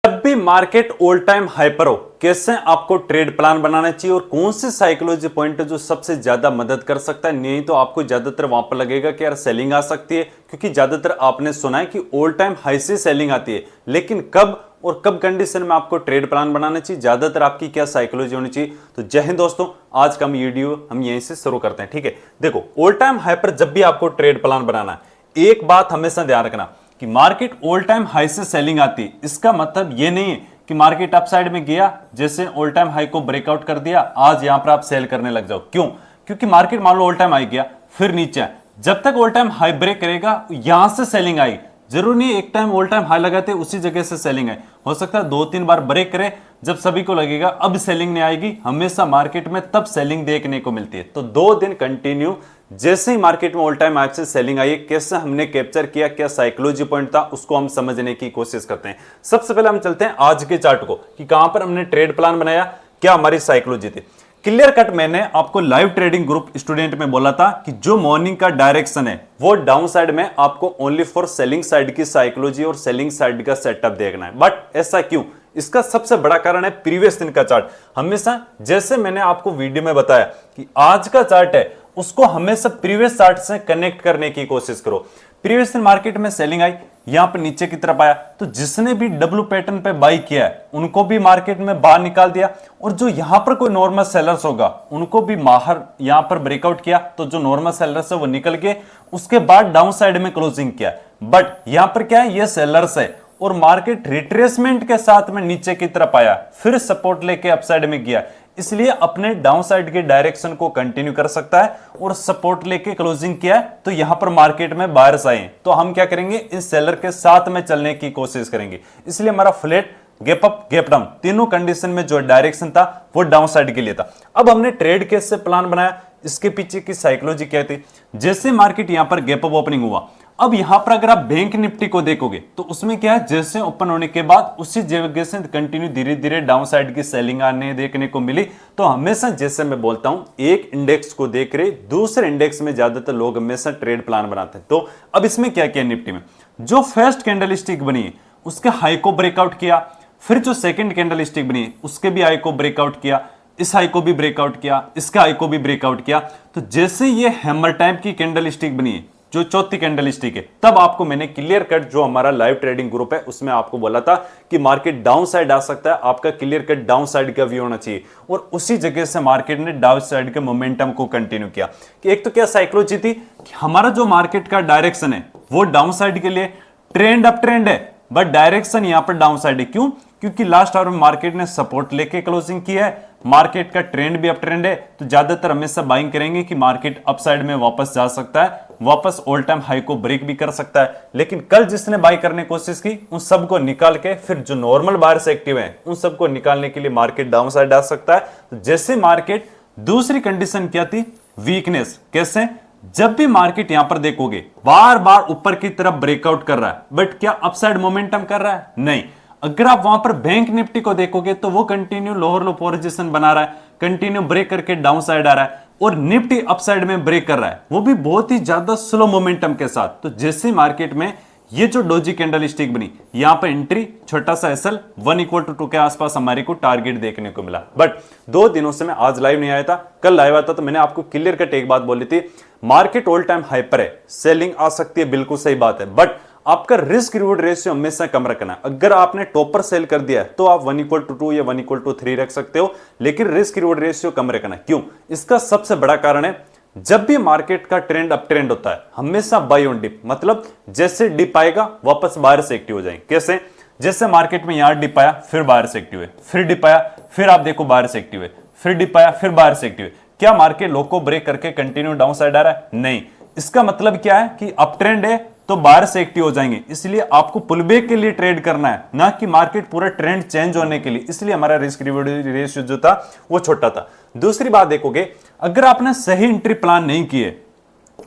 जब भी market all time hyper हो, कैसे आपको ट्रेड प्लान बनाना चाहिए और कौन से साइकोलॉजी पॉइंट है जो सबसे ज्यादा मदद कर सकता है। नहीं तो आपको ज्यादातर वहां पर लगेगा कि यार सेलिंग आ सकती है, क्योंकि ज्यादातर आपने सुना है कि ऑल टाइम हाई से सेलिंग आती है। लेकिन कब और कब कंडीशन में आपको ट्रेड प्लान बनाना चाहिए, ज्यादातर आपकी क्या साइकोलॉजी होनी चाहिए। तो जय हिंद दोस्तों, आज का वीडियो हम यहीं से शुरू करते हैं। ठीक है, देखो ऑल टाइम हाइपर जब भी आपको ट्रेड प्लान बनाना है, एक बात हमेशा ध्यान रखना कि मार्केट ऑल टाइम हाई से सेलिंग आती है। इसका मतलब यह नहीं है कि मार्केट अपसाइड में गया, जैसे ऑल टाइम हाई को ब्रेकआउट कर दिया, आज यहां पर आप सेल करने लग जाओ। क्यों? क्योंकि मार्केट मान लो ऑल टाइम हाई गया, फिर नीचे है, जब तक ऑल टाइम हाई ब्रेक करेगा यहां से सेलिंग आई। जरूर नहीं एक टाइम ऑल टाइम हाई लगाते उसी जगह से सेलिंग है, हो सकता है 2-3 बार ब्रेक करे, जब सभी को लगेगा अब सेलिंग नहीं आएगी। हमेशा मार्केट में तब सेलिंग देखने को मिलती है। तो 2 दिन कंटिन्यू जैसे ही मार्केट में ऑल टाइम हाई से सेलिंग आई, कैसे हमने कैप्चर किया, क्या साइकोलॉजी पॉइंट था, उसको हम समझने की कोशिश करते हैं। सबसे पहले हम चलते हैं आज के चार्ट को कि कहां पर हमने ट्रेड प्लान बनाया, क्या हमारी साइकोलॉजी थी। क्लियर कट मैंने आपको लाइव ट्रेडिंग ग्रुप स्टूडेंट में बोला था कि जो मॉर्निंग का डायरेक्शन है वो डाउन साइड में आपको ओनली फॉर सेलिंग साइड की साइकोलॉजी और सेलिंग साइड का सेटअप देखना है। बट ऐसा क्यों? इसका सबसे बड़ा कारण है प्रीवियस दिन का चार्ट। हमेशा जैसे मैंने आपको वीडियो में बताया कि आज का चार्ट है, उसको हमेशा प्रीवियस चार्ट से कनेक्ट करने की कोशिश करो। प्रीवियस दिन मार्केट में सेलिंग आई, यहां पर नीचे की तरफ आया, तो जिसने भी डब्ल्यू पैटर्न पे बाई किया है उनको भी मार्केट में बाहर निकाल दिया, और जो यहां पर कोई नॉर्मल सेलर्स होगा उनको भी बाहर यहां पर ब्रेकआउट किया। तो जो नॉर्मल सेलर्स है वो निकल गए, उसके बाद डाउन साइड में क्लोजिंग किया। बट यहां पर क्या है, ये सेलर्स है और मार्केट रिट्रेसमेंट के साथ में नीचे की तरफ आया, फिर सपोर्ट लेके अपसाइड में गया, इसलिए अपने डाउन साइड के डायरेक्शन को कंटिन्यू कर सकता है और सपोर्ट लेके क्लोजिंग किया है। तो यहां पर मार्केट में बायर्स आए, तो हम क्या करेंगे, इस सेलर के साथ में चलने की कोशिश करेंगे। इसलिए हमारा flat gap up gap down तीनों कंडीशन में जो डायरेक्शन था वो डाउन साइड के लिए था। अब हमने ट्रेड कैसे प्लान बनाया, इसके पीछे की साइकोलॉजी क्या थी। जैसे मार्केट यहां पर गैप अप ओपनिंग हुआ, अब यहां पर अगर आप बैंक निफ्टी को देखोगे तो उसमें क्या है, जैसे ओपन होने के बाद उसी जगह से कंटिन्यू धीरे धीरे डाउन साइड की सेलिंग आने देखने को मिली। तो हमेशा जैसे मैं बोलता हूं, एक इंडेक्स को देख रहे दूसरे इंडेक्स में ज्यादातर लोग हमेशा ट्रेड प्लान बनाते हैं। तो अब इसमें क्या किया, निफ्टी में जो फर्स्ट कैंडल स्टिक बनी है उसके हाई को ब्रेकआउट किया, फिर जो सेकेंड कैंडल स्टिक बनी है उसके भी हाई को ब्रेकआउट किया, इस हाई को भी ब्रेकआउट किया, इसका हाई को भी ब्रेकआउट किया। तो जैसे ये हैमर टाइप की कैंडल स्टिक बनी है, जो चौथी कैंडल स्टिक है, तब आपको मैंने क्लियर कट जो हमारा लाइव ट्रेडिंग ग्रुप है उसमें आपको बोला था कि मार्केट डाउन साइड आ सकता है, आपका क्लियर कट डाउन साइड का व्यू होना चाहिए। और उसी जगह से मार्केट ने डाउन साइड के मोमेंटम को कंटिन्यू किया। कि एक तो क्या साइकोलॉजी थी कि हमारा जो मार्केट का डायरेक्शन है वो डाउन साइड के लिए, ट्रेंड अप ट्रेंड है बट डायरेक्शन यहां पर डाउन साइड है। क्यों? क्योंकि लास्ट आवर में मार्केट ने सपोर्ट लेके क्लोजिंग की है, मार्केट का ट्रेंड भी अप ट्रेंड है, तो ज्यादातर हमेशा बाइंग करेंगे कि मार्केट अप साइड में वापस जा सकता है, वापस ऑल टाइम हाई को ब्रेक भी कर सकता है। लेकिन कल जिसने बाई करने की कोशिश की उन सबको निकाल के, फिर जो नॉर्मल बायर्स एक्टिव हैं उन सबको निकालने के लिए मार्केट डाउन साइड आ सकता है। तो जैसे मार्केट, दूसरी कंडीशन क्या थी, वीकनेस। कैसे? जब भी मार्केट यहां पर देखोगे बार बार ऊपर की तरफ ब्रेकआउट कर रहा है, बट क्या अपसाइड मोमेंटम कर रहा है? नहीं। अगर आप वहां पर बैंक निफ्टी को देखोगे तो वो कंटिन्यू लोअर लो पोजीशन बना रहा है, कंटिन्यू ब्रेक करके डाउन साइड आ रहा है, और निफ्टी अपसाइड में ब्रेक कर रहा है, वो भी बहुत ही ज्यादा स्लो मोमेंटम के साथ। तो जैसे मार्केट में ये जो डोजी कैंडल स्टिक बनी, यहां पर एंट्री छोटा सा एसएल 1=2 के आसपास हमारे को टारगेट देखने को मिला। बट 2 दिनों से मैं आज लाइव नहीं आया था, कल लाइव आता तो मैंने आपको क्लियर कट एक बात बोली थी, मार्केट ऑल टाइम हाइपर है, सेलिंग आ सकती है, बिल्कुल सही बात है, बट आपका रिस्क रिवॉर्ड रेशियो हमेशा कम रखना है। अगर आपने टॉपर सेल कर दिया है तो आप 1=2 या 1=3 रख सकते हो, लेकिन रिस्क रिवॉर्ड रेशियो कम रखना है। क्यों? इसका सबसे बड़ा कारण है, जब भी मार्केट का ट्रेंड अप ट्रेंड होता है हमेशा बाय ऑन डिप, मतलब जैसे डिप आएगा वापस बाहर से एक्टिव हो जाएंगे। कैसे? जैसे मार्केट में यहां डिप आया, फिर बाहर से एक्टिव है, फिर डिप आया, फिर आप देखो बाहर से एक्टिव है, फिर डिप आया, फिर बाहर से एक्टिव है। क्या मार्केट लो को ब्रेक करके कंटिन्यू डाउन साइड आ रहा है? नहीं। इसका मतलब क्या है कि अप ट्रेंड है तो बाहर से एक्टिव हो जाएंगे, इसलिए आपको पुलबैक के लिए ट्रेड करना है, ना कि मार्केट पूरा ट्रेंड चेंज होने के लिए। इसलिए हमारा रिस्क रिवॉर्ड रेशियो जो था वो छोटा था। दूसरी बात देखोगे, अगर आपने सही एंट्री प्लान नहीं किए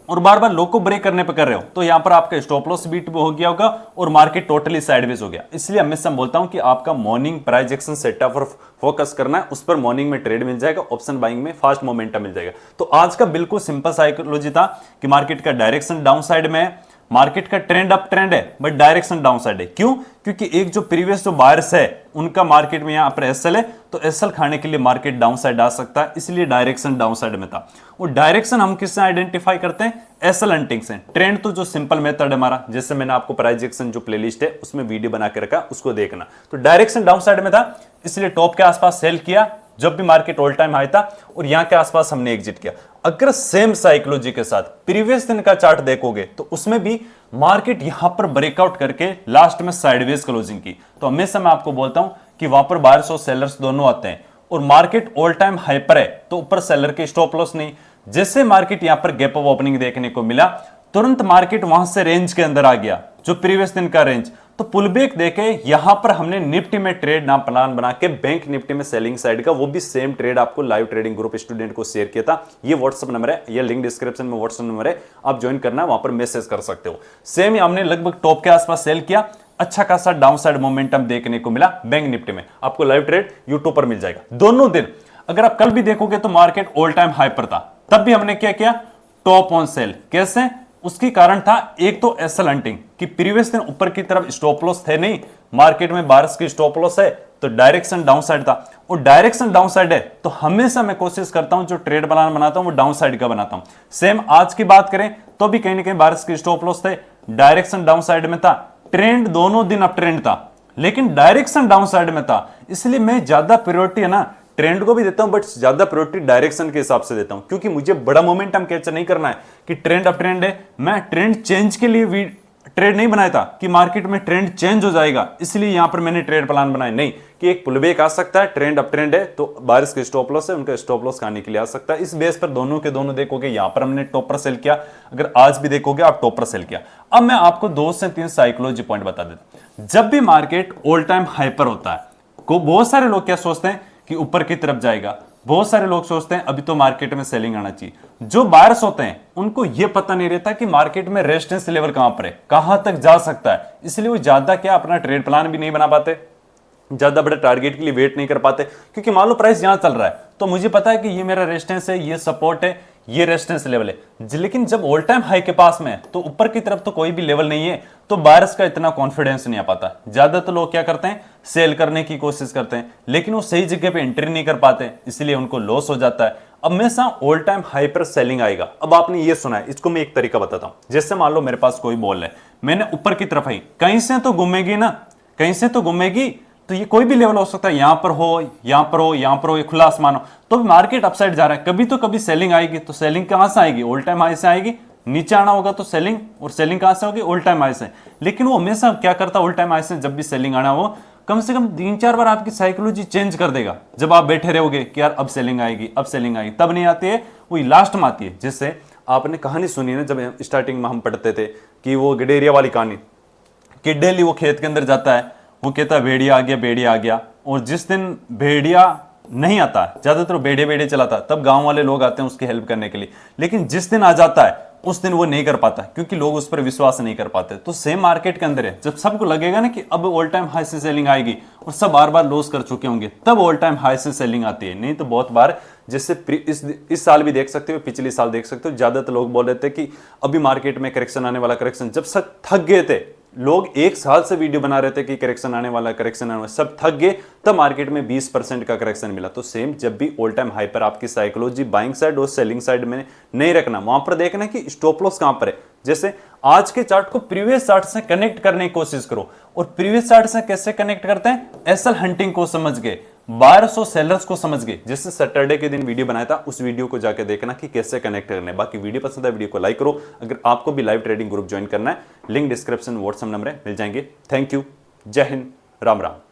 और बार बार लो को ब्रेक करने पे कर रहे हो तो यहां पर आपका स्टॉप लॉस बीट हो गया होगा और मार्केट टोटली साइडवेज हो गया। इसलिए हमेशा बोलता हूं कि आपका मॉर्निंग प्राइस एक्शन सेटअप पर फोकस करना है, उस पर मॉर्निंग में ट्रेड मिल जाएगा, ऑप्शन बाइंग में फास्ट मोमेंटम मिल जाएगा। तो आज का बिल्कुल सिंपल साइकोलॉजी था कि मार्केट का डायरेक्शन डाउन साइड में है, मार्केट का ट्रेंड अप ट्रेंड है बट डायरेक्शन डाउन साइड है। क्यों? क्योंकि एक जो प्रीवियस जो बायर्स है उनका मार्केट में यहां पर एसएल है, तो एसएल खाने के लिए मार्केट डाउन साइड आ सकता है, इसलिए डायरेक्शन डाउन साइड में था। और डायरेक्शन हम किससे आइडेंटिफाई करते हैं? एसएल हंटिंग से। ट्रेंड तो जो सिंपल मेथड है हमारा, जैसे मैंने आपको प्राइस एक्शन जो प्लेलिस्ट है उसमें वीडियो बना के रखा, उसको देखना। तो डायरेक्शन डाउन साइड में था, इसलिए टॉप के आसपास सेल किया जब भी मार्केट ऑल टाइम हाई था, और यहां के आसपास हमने एग्जिट किया। अगर सेम साइकोलॉजी के साथ प्रीवियस दिन का चार्ट देखोगे तो उसमें भी मार्केट यहां पर ब्रेकआउट करके लास्ट में साइडवेज क्लोजिंग की। तो हमेशा मैं आपको बोलता हूं कि वहां पर बायर्स और सेलर्स दोनों आते हैं, और मार्केट ऑल टाइम हाई पर है तो ऊपर सेलर के स्टॉप लॉस नहीं। जैसे मार्केट यहां पर गैप ऑफ ओपनिंग देखने को मिला, तुरंत मार्केट वहां से रेंज के अंदर आ गया, जो प्रीवियस दिन का रेंज। तो पुलबैक देके यहां पर हमने निफ्टी में ट्रेड ना प्लान बना के बैंक निफ्टी में सेलिंग साइड का, वो भी सेम ट्रेड आपको लाइव ट्रेडिंग ग्रुप स्टूडेंट को शेयर किया था। ये व्हाट्सएप नंबर है, ये लिंक डिस्क्रिप्शन में व्हाट्सएप नंबर है, आप ज्वाइन करना है, वहां पर मैसेज कर सकते हो। सेम हमने लगभग टॉप के आसपास सेल किया, अच्छा खासा डाउन साइड मोमेंटम देखने को मिला बैंक निफ्टी में। आपको लाइव ट्रेड यूट्यूब पर मिल जाएगा दोनों दिन। अगर आप कल भी देखोगे तो मार्केट ऑल टाइम हाई पर था, तब भी हमने क्या किया? Top on sale. कैसे? उसकी कारण था एक तो एसएल हंटिंग कि प्रीवियस दिन ऊपर की तरफ स्टॉप लॉस थे नहीं, मार्केट में बारिश की स्टॉप लॉस है, तो डायरेक्शन डाउन साइड था। और डायरेक्शन डाउन साइड है तो हमेशा मैं कोशिश करता हूं जो ट्रेड प्लान बनाता हूं वो डाउन साइड का बनाता हूं। सेम आज की बात करें तो भी कहीं ना कहीं बारिश की स्टॉप लॉस थे, डायरेक्शन डाउन साइड में था, ट्रेंड दोनों दिन अप ट्रेंड था, लेकिन डायरेक्शन डाउन साइड में था। इसलिए मैं ज्यादा प्रायोरिटी है ना ट्रेंड को भी देता हूं, बट ज्यादा प्रायोरिटी डायरेक्शन के हिसाब से देता हूं, क्योंकि मुझे बड़ा मोमेंटम कैप्चर नहीं करना है कि ट्रेंड अप ट्रेंड है। मैं ट्रेंड चेंज के लिए ट्रेड नहीं बनाया था कि मार्केट में ट्रेंड चेंज हो जाएगा, इसलिए यहां पर मैंने ट्रेड प्लान बनाया नहीं कि एक पुलबैक आ सकता है, ट्रेंड अप ट्रेंड है तो बारिश के स्टॉप लॉस है, उनका स्टॉप लॉस खाने के लिए आ सकता है। इस बेस पर दोनों के दोनों देखोगे, यहां पर हमने टॉप पर सेल किया, अगर आज भी देखोगे आप टॉप पर सेल किया। अब मैं आपको 2 से 3 साइकोलॉजी पॉइंट बता देता हूं। जब भी मार्केट ऑल टाइम हाई पर होता है, को बहुत सारे लोग क्या सोचते हैं कि ऊपर की तरफ जाएगा, बहुत सारे लोग सोचते हैं अभी तो मार्केट में सेलिंग आना चाहिए। जो बायर्स होते हैं उनको यह पता नहीं रहता कि मार्केट में रेजिस्टेंस लेवल कहां पर है, कहां तक जा सकता है, इसलिए वो ज्यादा क्या अपना ट्रेड प्लान भी नहीं बना पाते, ज्यादा बड़े टारगेट के लिए वेट नहीं कर पाते। क्योंकि मान लो प्राइस यहां चल रहा है तो मुझे पता है कि ये मेरा रेजिस्टेंस है, ये सपोर्ट है, ये रेजिस्टेंस लेवल है। लेकिन जब ऑल टाइम हाई के पास में है तो ऊपर की तरफ तो कोई भी लेवल नहीं है, तो बायर्स का इतना कॉन्फिडेंस नहीं आ पाता। ज्यादातर लोग क्या करते हैं? सेल करने की कोशिश करते हैं, लेकिन वो सही जगह पे एंट्री नहीं कर पाते, इसलिए उनको लॉस हो जाता है। अब हमेशा ऑल टाइम हाई पर सेलिंग आएगा। अब आपने ये सुना है, इसको मैं एक तरीका बताता हूं। जैसे मान लो मेरे पास कोई बॉल है, मैंने ऊपर की तरफ आई, कहीं से तो घूमेगी ना, कहीं से तो घूमेगी, तो ये कोई भी लेवल हो सकता है, यहां पर हो, यहां पर हो, यहां पर हो, ये खुला आसमान हो, तो मार्केट अपसाइड जा रहा है, कभी तो कभी सेलिंग आएगी। तो सेलिंग कहां से आएगी? ऑल टाइम हाई से आएगी। नीचे आना होगा तो सेलिंग, और सेलिंग कहां से होगी? ऑल टाइम हाई से। लेकिन वो हमेशा क्या करता है? ऑल टाइम हाई से जब भी सेलिंग आना हो, कम से कम 3-4 बार आपकी साइकोलॉजी चेंज कर देगा। जब आप बैठे रहोगे कि यार अब सेलिंग आएगी, अब सेलिंग आएगी, तब नहीं आती है, वही लास्ट में आती है। जैसे आपने कहानी सुनी ना, जब स्टार्टिंग में हम पढ़ते थे कि वो गडेरिया वाली कहानी, कि डेली वो खेत के अंदर जाता है, वो कहता है भेड़िया आ गया, भेड़िया आ गया, और जिस दिन भेड़िया नहीं आता, ज्यादातर भेड़े चलाता, तब गांव वाले लोग आते हैं उसकी हेल्प करने के लिए। लेकिन जिस दिन आ जाता है उस दिन वो नहीं कर पाता, क्योंकि लोग उस पर विश्वास नहीं कर पाते। तो सेम मार्केट के अंदर है, जब सबको लगेगा ना कि अब ऑल टाइम हाई से सेलिंग आएगी और सब बार बार लॉस कर चुके होंगे, तब ऑल टाइम हाई से सेलिंग आती है। नहीं तो बहुत बार, जैसे इस साल भी देख सकते हो, पिछले साल देख सकते हो, ज्यादातर लोग बोल रहे थे कि अभी मार्केट में करेक्शन आने वाला, करेक्शन, जब सब थक गए थे, लोग 1 साल से वीडियो बना रहे थे कि करेक्शन आने वाला, करेक्शन आने वाला, सब थक गए, तब मार्केट में 20% का करेक्शन मिला। तो सेम जब भी ऑल टाइम हाई पर आपकी साइकोलॉजी बाइंग साइड और सेलिंग साइड में नहीं रखना, वहां पर देखना कि स्टॉप लॉस कहां पर है। जैसे आज के चार्ट को प्रीवियस चार्ट से कनेक्ट करने की कोशिश करो, और प्रीवियस चार्ट से कैसे कनेक्ट करते हैं? एसएल हंटिंग को समझ गए, बायर्स और सेलर्स को समझ गए। जैसे सैटरडे के दिन वीडियो बनाया था, उस वीडियो को जाकर देखना कि कैसे कनेक्ट करना है। बाकी वीडियो पसंद है, वीडियो को लाइक करो। अगर आपको भी लाइव ट्रेडिंग ग्रुप ज्वाइन करना है, लिंक डिस्क्रिप्शन व्हाट्सएप नंबर है, मिल जाएंगे। थैंक यू, जय हिंद, राम राम।